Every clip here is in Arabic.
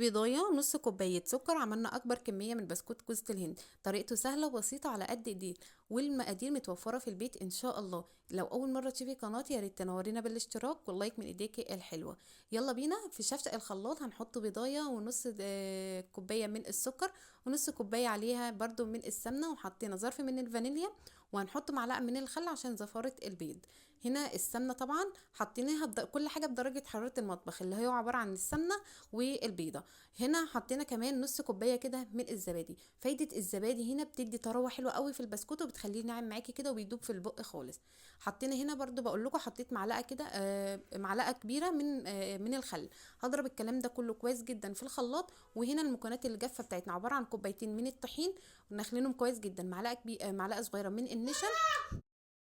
بيضايه، نص كوبايه سكر. عملنا اكبر كميه من بسكوت جوز الهند. طريقته سهله وبسيطه على قد ايديك، والمقادير متوفره في البيت ان شاء الله. لو اول مره تشوفي قناتي يا ريت تنورينا بالاشتراك واللايك من ايديكي الحلوه. يلا بينا. في شفشق الخلاط هنحط بيضايه ونص كوبايه من السكر، ونص كوبايه عليها برضو من السمنه، وحطينا ظرف من الفانيليا، وهنحط معلقه من الخل عشان زفاره البيض. هنا السمنه طبعا حطيناها كل حاجه بدرجه حراره المطبخ اللي هي عباره عن السمنه والبيضه. هنا حطينا كمان نص كوبايه كده من الزبادي. فايده الزبادي هنا بتدي طراوه حلوه قوي في البسكوت، وبتخليه ناعم معاكي كده وبيدوب في البق خالص. حطينا هنا برضو بقول لكم حطيت معلقه كده معلقه كبيره من الخل. هضرب الكلام ده كله كويس جدا في الخلاط. وهنا المكونات الجافه بتاعتنا عباره عن كوبايتين من الطحين ونخلينهم كويس جدا، معلقه صغيره من النشا،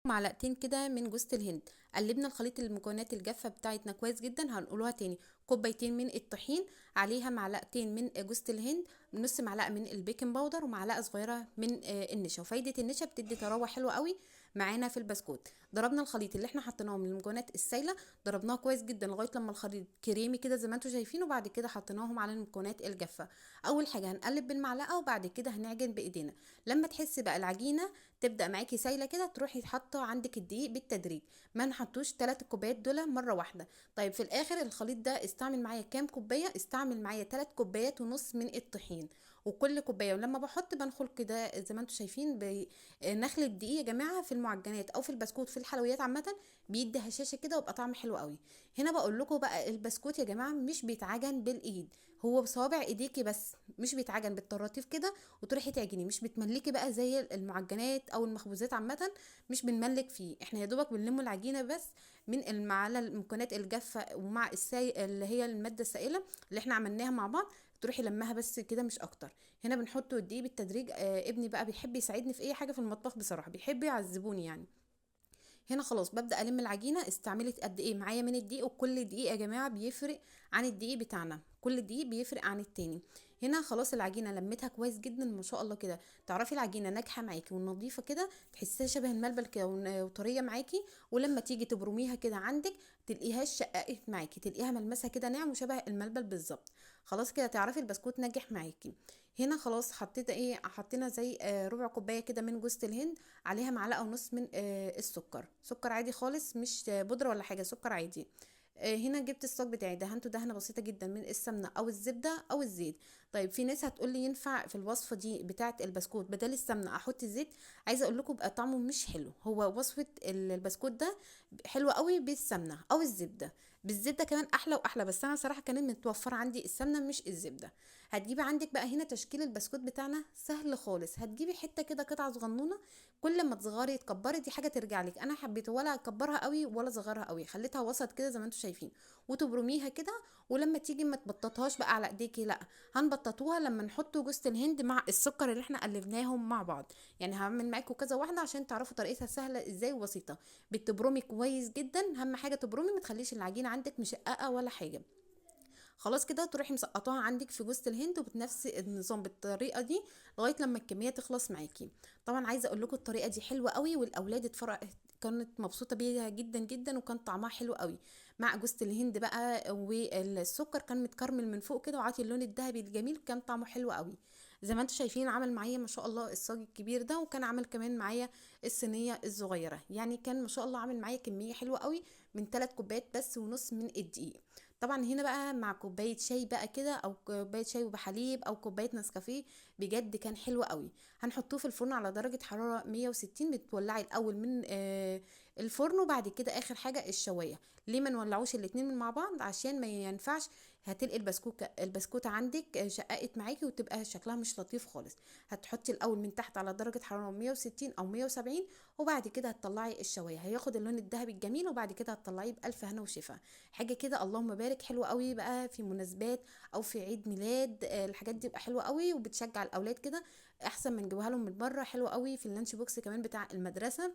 معلقتين كده من جوز الهند. قلبنا الخليط المكونات الجافه بتاعتنا كويس جدا. هنقولوها تاني: كوبايتين من الطحين، عليها معلقتين من جوز الهند، نص معلقه من البيكنج باودر، ومعلقه صغيره من النشا. وفايده النشا بتدي طراوه حلوه قوي معانا في البسكوت. ضربنا الخليط اللي احنا حطيناه من المكونات السايله، ضربناه كويس جدا لغايه لما الخليط كريمي كده زي ما انتم شايفين، وبعد كده حطيناهم على المكونات الجافه. اول حاجه هنقلب بالمعلقه، وبعد كده هنعجن بايدينا. لما تحسي بقى العجينه تبدا معاكي سايله كده، تروحي حاطه عندك الدقيق بالتدريج. ما نحطوش 3 كوبايات دول مره واحده. طيب في الاخر الخليط ده استعمل معايا كام كوبايه؟ استعمل معايا 3 كوبايات ونص من الطحين. وكل كوبايه ولما بحط بنخل كده زي ما انتم شايفين نخل الدقيق يا جماعه في المعجنات او في البسكوت في الحلويات عامه بيدي هشاشه كده ويبقى طعم حلو قوي. هنا بقول لكم بقى البسكوت يا جماعه مش بيتعجن بالايد، هو بصوابع ايديكي بس، مش بيتعجن بالطراطيف كده وتروحي تعجني. مش بتملكي بقى زي المعجنات او المخبوزات عامه، مش بنملك فيه. احنا يا دوبك بنلم العجينه بس على المكونات الجافه ومع اللي هي الماده السائله اللي احنا عملناها مع بعض. تروحي لمها بس كده مش اكتر. هنا بنحط الدقيق بالتدريج. ابني بقى بيحب يساعدني في اي حاجه في المطبخ بصراحه، بيحب يعذبوني يعني. هنا خلاص ببدأ ألم العجينة. استعملت قد ايه معايا من الدقيق؟ وكل دقيق يا جماعة بيفرق عن الدقيق بتاعنا، كل دقيق بيفرق عن التاني. هنا خلاص العجينة لميتها كويس جدا ما شاء الله كده. تعرفي العجينة ناجحة معاكي ونظيفة كده، تحسيها شبه الملبن كده وطرية معاكي. ولما تيجي تبرميها كده عندك تلاقيها شققت معاكي، تلاقيها ملمسها كده ناعم وشبه الملبن بالظبط. خلاص كده تعرفي البسكوت ناجح معاكي. هنا خلاص حطيت حطينا زي ربع كوبايه كده من جوز الهند، عليها معلقه ونص من السكر، سكر عادي خالص مش بودره ولا حاجه، سكر عادي. هنا جبت الصاج بتاعي دهنته دهنه بسيطه جدا من السمنه او الزبده او الزيت. طيب في ناس هتقول لي ينفع في الوصفه دي بتاعه البسكوت بدل السمنه احط الزيت؟ عايزه اقول لكم بقى طعمه مش حلو. هو وصفه البسكوت ده حلوه قوي بالسمنه او الزبده، بالزبده كمان احلى واحلى، بس انا صراحه كانت متوفره عندي السمنه مش الزبده. هتجيبي عندك بقى هنا تشكيل البسكوت بتاعنا سهل خالص. هتجيبي حته كده قطعه صغنونه، كل ما تصغري تكبري دي حاجه ترجع لك. انا حبيت ولا اكبرها قوي ولا اصغرها قوي، خليتها وسط كده زي ما انتم شايفين. وتبرميها كده. ولما تيجي ما تبططهاش بقى على ايديكي، لا، هنبططوها لما نحط جوز الهند مع السكر اللي احنا قلبناهم مع بعض. يعني هعمل معاكم كذا واحده عشان تعرفوا طريقتها سهله ازاي وبسيطه. بتبرمي كويس جدا، اهم حاجه تبرمي ما تخليش العجينه عندك مشققه ولا حاجه. خلاص كده تروحي مسقطاها عندك في جوز الهند وبنفس النظام بالطريقه دي لغايه لما الكميه تخلص معاكي. طبعا عايزه اقول لكم الطريقه دي حلوه قوي، والاولاد كانت مبسوطه بيها جدا جدا، وكان طعمها حلو قوي مع جوز الهند بقى. والسكر كان متكرمل من فوق كده وعاطي اللون الذهبي الجميل، كان طعمه حلو قوي. زي ما انتم شايفين عمل معايا ما شاء الله الصاج الكبير ده، وكان عمل كمان معايا الصينيه الصغيره. يعني كان ما شاء الله عامل معايا كميه حلوه قوي من 3 كوبايات بس ونص من الدقيق. طبعا هنا بقى مع كوبايه شاي بقى كده، او كوبايه شاي وبحليب، او كوبايه نسكافيه، بجد كان حلو قوي. هنحطوه في الفرن على درجه حراره 160. بتولعي الاول من الفرن، وبعد كده اخر حاجه الشوايه. ليه ما نولعوش الاتنين من مع بعض؟ عشان ما ينفعش هتلقي البسكوته عندك شققت معاكي وتبقى شكلها مش لطيف خالص. هتحطي الاول من تحت على درجه حراره 160 او 170، وبعد كده هتطلعي الشوايه هياخد اللون الذهبي الجميل، وبعد كده هتطلعيه بالف هنا وشفا. حاجه كده اللهم بارك حلوه قوي بقى في مناسبات او في عيد ميلاد. الحاجات دي بقى حلوه قوي وبتشجع الاولاد كده، احسن من نجيبها لهم من بره. حلوه قوي في اللانش بوكس كمان بتاع المدرسه،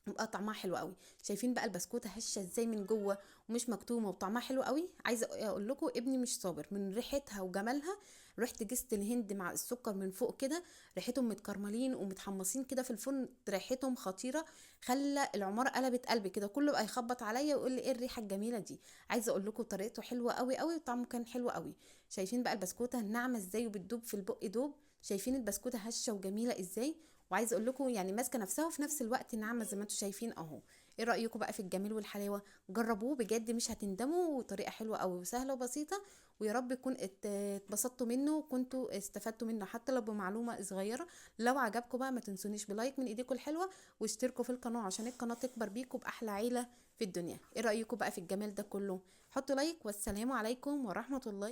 بقى طعمها حلو قوي. شايفين بقى البسكوته هشه ازاي من جوه ومش مكتومه وطعمها حلو قوي. عايزه اقول لكم ابني مش صابر من ريحتها وجمالها. ريحه جوز الهند مع السكر من فوق كده، ريحتهم متكرملين ومتحمصين كده في الفرن، ريحتهم خطيره. خلى العماره قلبت قلبي كده، كله بقى يخبط عليا ويقول لي ايه الريحه الجميله دي. عايزه اقول لكم طريقته حلوه قوي قوي وطعمه كان حلو قوي. شايفين بقى البسكوته الناعمه ازاي وبتدوب في البق دوب؟ شايفين البسكوته هشه وجميله ازاي؟ وعايزه اقول لكم يعني ماسكه نفسها وفي نفس الوقت ناعمه زي ما انتم شايفين اهو. ايه رايكم بقى في الجمال والحلاوه؟ جربوه بجد مش هتندموا، وطريقه حلوه قوي وسهله وبسيطه. ويا رب يكون اتبسطتوا منه وكنتوا استفدتوا منه حتى لو بمعلومه صغيره. لو عجبكم بقى ما تنسونيش بلايك من ايديكم الحلوه، واشتركوا في القناه عشان القناه تكبر بيكم باحلى عيله في الدنيا. ايه رايكم بقى في الجمال ده كله؟ حطوا لايك، والسلام عليكم ورحمه الله.